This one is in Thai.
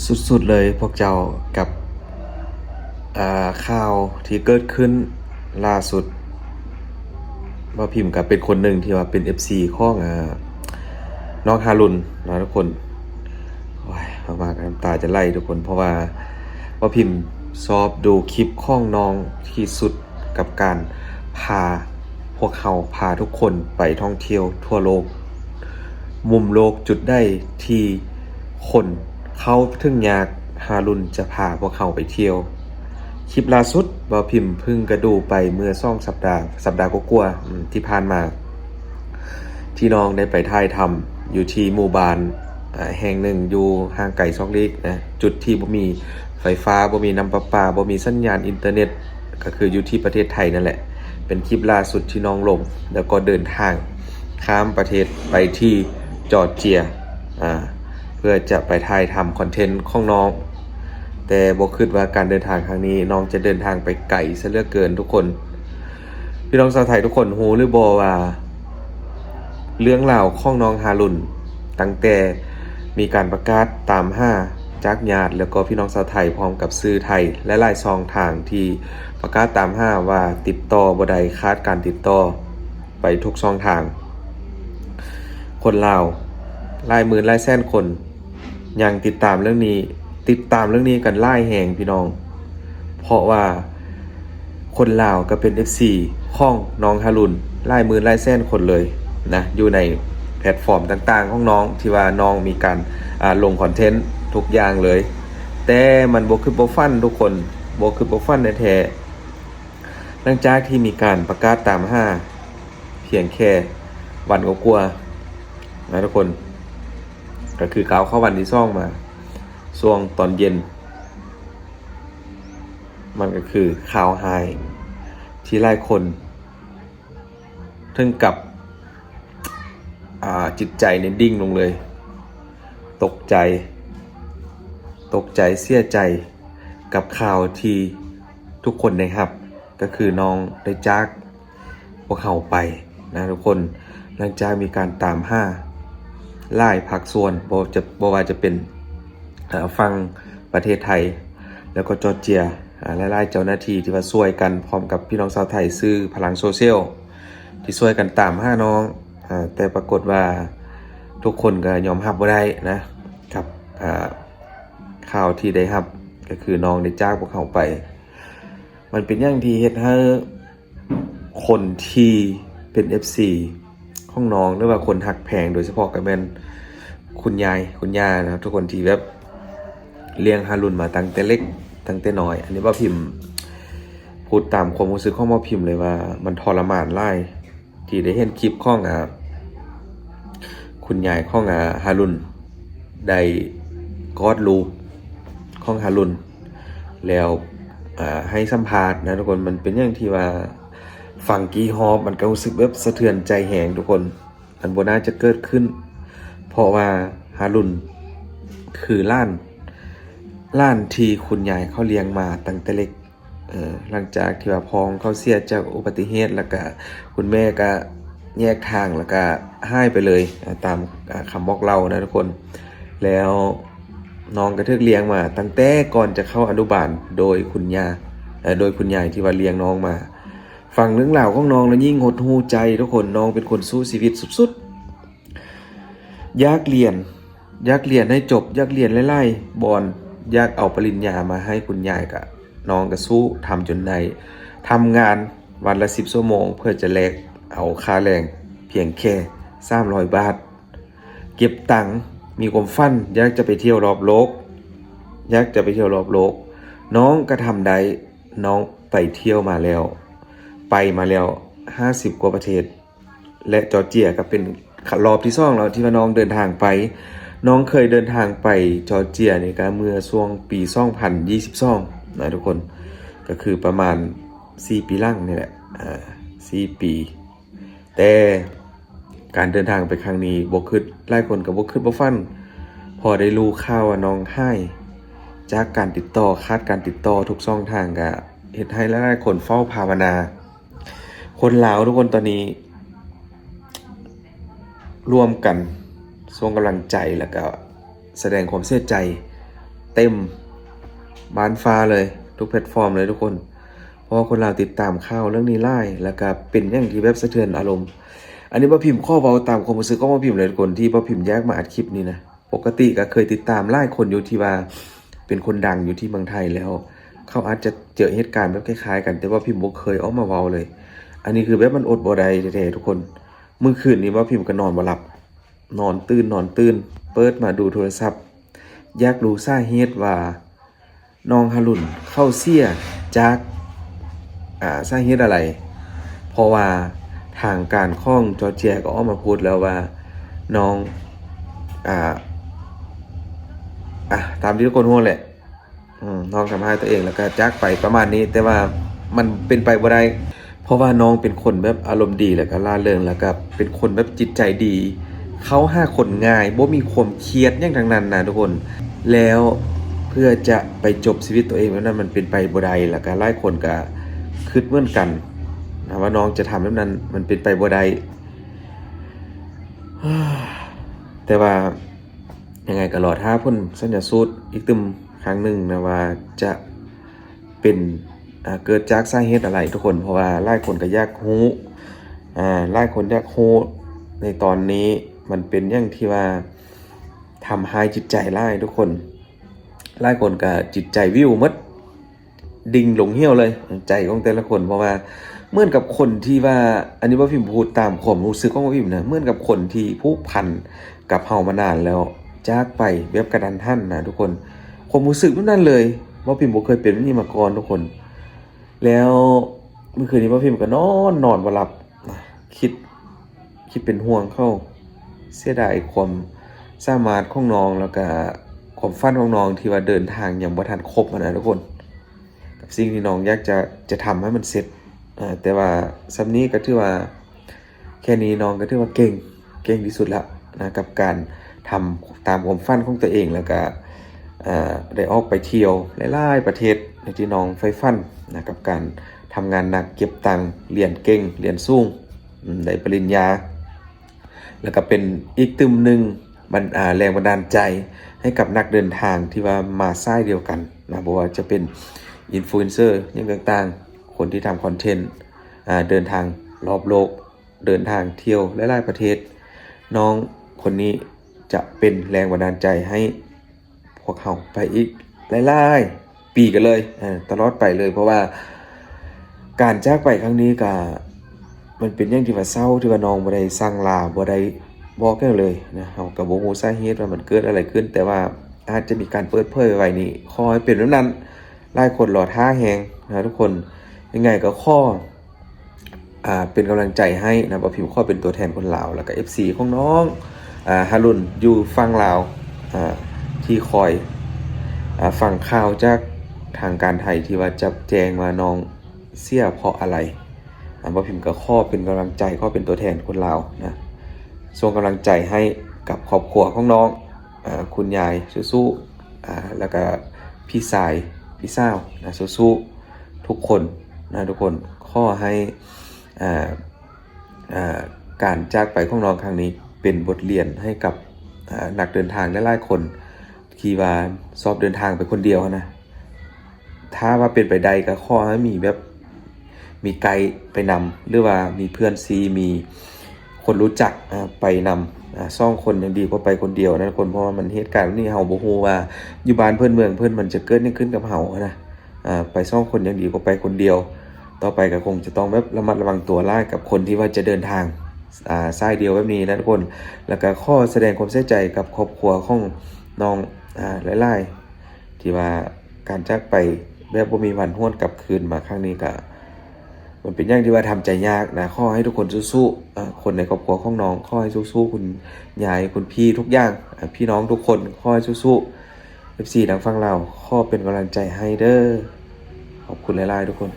สุดๆเลยพวกเจ้ากับข่าวที่เกิดขึ้นล่าสุดว่าพิมพ์กับเป็นคนหนึ่งที่ว่าเป็น FC ของน้องฮารุนนะทุกคนโอ้ยมากันน้ำตาจะไหลทุกคนเพราะว่าพิมพ์ชอบดูคลิปของน้องที่สุดกับการพาพวกเขาพาทุกคนไปท่องเที่ยวทั่วโลกมุมโลกจุดได้ที่คนเขาถึงอยากฮารุนจะพาพวกเขาไปเที่ยวคลิปล่าสุดว่าพิมพ์พึ่งกระดูไปเมื่อสัปดาห์กว่าๆที่ผ่านมาที่น้องได้ไปถ่ายทำอยู่ที่หมู่บ้านแห่งหนึ่งอยู่ห่างไกลซอกเล็กนะจุดที่บ่มีไฟฟ้าบ่มีน้ำประปาบ่มีสัญญาณอินเทอร์เน็ตก็คืออยู่ที่ประเทศไทยนั่นแหละเป็นคลิปล่าสุดที่น้องลงแล้วก็เดินทางข้ามประเทศไปที่จอร์เจียเพื่อจะไปถ่ายทำคอนเทนต์ของน้องแต่บ่คิดว่าการเดินทางครั้งนี้น้องจะเดินทางไปไกลซะเหลือเกินทุกคนพี่น้องชาวไทยทุกคนฮู้หรือบ่ว่าเรื่องราวของน้องฮารุนตั้งแต่มีการประกาศตามหาจากญาติแล้วก็พี่น้องชาวไทยพร้อมกับสื่อไทยและหลายช่องทางที่ประกาศตามหาว่าติดต่อบ่ได้ขาดการติดต่อไปทุกช่องทางคนลาวหลายหมื่นหลายแสนคนยังติดตามเรื่องนี้กันหลายแห่งพี่น้องเพราะว่าคนลาวก็เป็น FC ของน้องฮารุนหลายหมื่นหลายแสนคนเลยนะอยู่ในแพลตฟอร์มต่างๆของน้องที่ว่าน้องมีการลงคอนเทนต์ทุกอย่างเลยแต่มันบ่คือบ่ฟันทุกคนบ่คือบ่ฟันแท้ๆหลังจากที่มีการประกาศตามหาเพียงแค่วันกว่าๆนะทุกคนก็คือเข้าวันที่2มาช่วงตอนเย็นมันก็คือข่าวไฮที่หลายคนถึงกับจิตใจเนี่ยดิ่งลงเลยตกใจเสียใจกับข่าวที่ทุกคนได้รับก็คือน้องได้จากพวกเขาไปนะทุกคนหลังจากมีการตามหาหลายภาคส่วนบ่ว่าจะเป็นฝั่งประเทศไทยแล้วก็จอร์เจียหลายๆเจ้าหน้าที่ที่ว่าช่วยกันพร้อมกับพี่น้องชาวไทยซื้อพลังโซเชียลที่ช่วยกันตามหาน้องแต่ปรากฏว่าทุกคนก็ยอมรับบ่ได้นะครับข่าวที่ได้รับก็คือน้องได้จากพวกเขาไปมันเป็นอย่างที่เฮ็ดให้คนที่เป็น FC ของน้องหรือว่าคนฮักแพงโดยเฉพาะก็แม่นคุณยายคุณย่านะครับทุกคนที่แบบเลี้ยงฮารุนมาตั้งแต่เล็กตั้งแต่น้อยอันนี้ว่าพิมพ์พูดตามความรู้สึกของว่าพิมพ์เลยว่ามันทรมานหลายที่ได้เห็นคลิปของคุณยายของฮารุนได้กอดลูกของฮารุนแล้วให้สัมภาษณ์นะทุกคนมันเป็นอย่างที่ว่าฟังกี้ฮอบมันก็รู้สึกแบบสะเทือนใจแหงทุกคนมันบ่น่าจะเกิดขึ้นเพราะว่าฮารุนคือล้านที่คุณยายเขาเลี้ยงมาตั้งแต่เล็กหลังจากที่ว่าพ้องเขาเสียจากอุบัติเหตุแล้วก็คุณแม่ก็แยกทางแล้วก็หายไปเลยตามคำบอกเล่านะทุกคนแล้วน้องก็ถูกเลี้ยงมาตั้งแต่ก่อนจะเข้าอนุบาลโดยคุณยายที่ว่าเลี้ยงน้องมาฟังเรื่องราวของน้องแล้วยิ่งหดหู่ใจทุกคนน้องเป็นคนสู้ชีวิตสุดๆอยากเรียนให้จบอยากเรียนไล่ๆบอลอยากเอาปริญญามาให้คุณยายกับน้องก็สู้ทำจนได้ทำงานวันละ10 ชั่วโมงเพื่อจะแลกเอาค่าแรงเพียงแค่300 บาทเก็บตังค์มีความฝันอยากจะไปเที่ยวรอบโลกน้องก็ทำได้น้องไปเที่ยวมาแล้ว50 กว่าประเทศและจอร์เจียก็เป็นรอบที่2แล้วที่ว่าน้องเดินทางไปน้องเคยเดินทางไปจอร์เจียนี่ก็เมื่อช่วงปี2022นะทุกคนก็คือประมาณ4 ปีหลังนี่แหละ4 ปีแต่การเดินทางไปครั้งนี้บ่คิดหลายคนก็บ่คิดบ่ฝันพอได้รู้ข่าวว่าน้องหายจากการติดต่อขาดการติดต่อทุกช่องทางก็เฮ็ดให้หลายๆคนเฝ้าภาวนาคนลาวทุกคนตอนนี้ร่วมกันส่งกำลังใจแล้วก็แสดงความเสียใจ เต็มบานฟ้าเลยทุกแพลตฟอร์มเลยทุกคนเพราะว่าคนเราติดตามข่าวเรื่องนี้ไล่แล้วก็เป็นอย่างที่แบบสะเทือนอารมณ์อันนี้บ่พิมพ์ข้อเว้าตามความรู้สึกก็บ่พิมพ์เลยทุกคนที่บ่พิมพ์แยกมาอัดคลิปนี้นะปกติก็เคยติดตามไล่คนอยู่ที่ว่าเป็นคนดังอยู่ที่เมืองไทยแล้วเขาอาจจะเจอเหตุการณ์แบบคล้ายๆกันแต่ว่าพิมพ์บ่เคยออกมาเว้าเลยอันนี้คือแบบมันอดบ่ได้แท้ๆทุกคนเมื่อคืนนี้ว่าพิมพ์ก็นอนบ่หลับนอนตื่นเปิดมาดูโทรศัพท์อยากรู้สาเหตุว่าน้องฮารุนเข้าเสียจากสาเหตุอะไรเพราะว่าทางการข้องจอร์เจียก็ออกมาพูดแล้วว่าน้องตามที่ทุกคนรู้แหละน้องทำให้ตัวเองแล้วก็จากไปประมาณนี้แต่ว่ามันเป็นไปบ่ได้เพราะว่าน้องเป็นคนแบบอารมณ์ดีแล้วก็ร่าเริงแล้วก็เป็นคนแบบจิตใจดีเขาหาคนง่ายบ่มีความเครียดอย่างทั้งนั้นนะทุกคนแล้วเพื่อจะไปจบชีวิตตัวเองแบบนั้นมันเป็นไปบ่ได้แล้วก็หลายคนก็คิดเหมือนกันนะว่าน้องจะทำแบบนั้นมันเป็นไปบ่ได้แต่ว่ายังไงก็รอถ้าพ้นสัญญาสูตรอีกตึมครั้งหนึ่งนะว่าจะเป็นเกิดจากสาเหตุอะไรทุกคนเพราะว่าหลายคนก็อยากรู้หลายคนอยากรู้ในตอนนี้มันเป็นอย่างที่ว่าทำให้จิตใจหลายทุกคนหลายคนก็จิตใจวิวหมดดิ่งลงเหี่ยวเลยใจของแต่ละคนเพราะว่าเหมือนกับคนที่ว่าอันนี้ว่าพิมพ์พูดตามความรู้สึกของว่าพิมพ์นะเหมือนกับคนที่ผูกพันกับเฮามานานแล้วจากไปแบบกระดันทันนะทุกคนความรู้สึกนั้นเลยว่าพิมพ์บ่เคยเป็นแบบนี้มาก่อนทุกคนแล้วเมื่อคืนนี้ว่าพิมพ์ก็นอนบ่หลับคิดเป็นห่วงเข้าเสียดายความสามารถของน้องแล้วก็ความฝันของน้องที่ว่าเดินทางอย่างบ่ทันครบนะทุกคนกับสิ่งที่น้องอยากจะทำให้มันเสร็จแต่ว่าซัมนี้ก็ถือว่าแค่นี้น้องก็ถือว่าเก่งที่สุดแล้วนะกับการทำตามความฝันของตัวเองแล้วก็ได้ออกไปเที่ยวหลายๆประเทศในที่น้องใฝ่ฝันนะกับการทำงานหนักเก็บตังค์เรียนเก่งเรียนสูงได้ปริญญาแล้วก็เป็นอีกตึมหนึ่งแรงบันดาลใจให้กับนักเดินทางที่ว่ามาสายเดียวกันนะบอกว่าจะเป็นอินฟลูเอนเซอร์อย่างต่างๆคนที่ทำคอนเทนต์เดินทางรอบโลกเดินทางเที่ยวหลายๆประเทศน้องคนนี้จะเป็นแรงบันดาลใจให้พวกเขาไปอีกหลายๆปีกันเลยตลอดไปเลยเพราะว่าการจากไปครั้งนี้ก็มันเป็นอย่างที่ว่าเศร้าที่ว่าน้องบ่ได้สั่งลาบ่ได้บอกกันเลยนะเฮาก็บ่ฮู้สาเหตุว่ามันเกิดอะไรขึ้นแต่ว่าอาจจะมีการเปิดเผยไว้นี่ขอให้เป็นแบบนั้นหลายคนรอท่าแฮงนะทุกคนยังไงก็ขอเป็นกำลังใจให้นะบ่พิมพ์ขอเป็นตัวแทนคนลาวแล้วก็ FC ของน้องฮารุนอยู่ฝั่งลาวที่คอยฟังข่าวจากทางการไทยที่ว่าจะแจ้งว่าน้องเสียเพราะอะไรบ่พิมพ์ก็ขอเป็นกำลังใจขอเป็นตัวแทนคนลาวนะส่งกำลังใจให้กับครอบครัวของน้องคุณยายสู้ๆแล้วก็พี่สายพี่สาวนะสู้ๆทุกคนนะทุกคนขอให้การจากไปของน้องครั้งนี้เป็นบทเรียนให้กับนักเดินทางหลายๆคนที่ว่าชอบเดินทางไปคนเดียวนะถ้าว่าเป็นไปได้ก็ขอให้มีไกด์ไปนำหรือว่ามีเพื่อนซีมีคนรู้จักไปนำซ่องคนยังดีกว่าไปคนเดียวนะคนเพราะว่ามันเหตุการณ์นี้เฮาบ่ฮู้ว่าอยู่บ้านเพิ่นเมืองเพิ่นมันจะเกิดหยังขึ้นกับเฮานะไปซ่องคนยังดีกว่าไปคนเดียวต่อไปก็คงจะต้องแบบระมัดระวังตัวหลายกับคนที่ว่าจะเดินทางสายเดียวแบบนี้นะทุกคนแล้วก็ขอแสดงความเสียใจกับครอบครัวของน้องหลายๆที่ว่าการจากไปแบบบ่มีวันหวนกลับคืนมาครั้งนี้ก็มันเป็นอย่างที่ว่าทำใจยากนะขอให้ทุกคนสู้ๆคนในครอบครัวของน้องขอให้สู้ๆคุณยายคุณพี่ทุกอย่างพี่น้องทุกคนขอให้สู้ๆ FC ดังฟังเราขอเป็นกำลังใจให้เด้อขอบคุณหลายๆทุกคน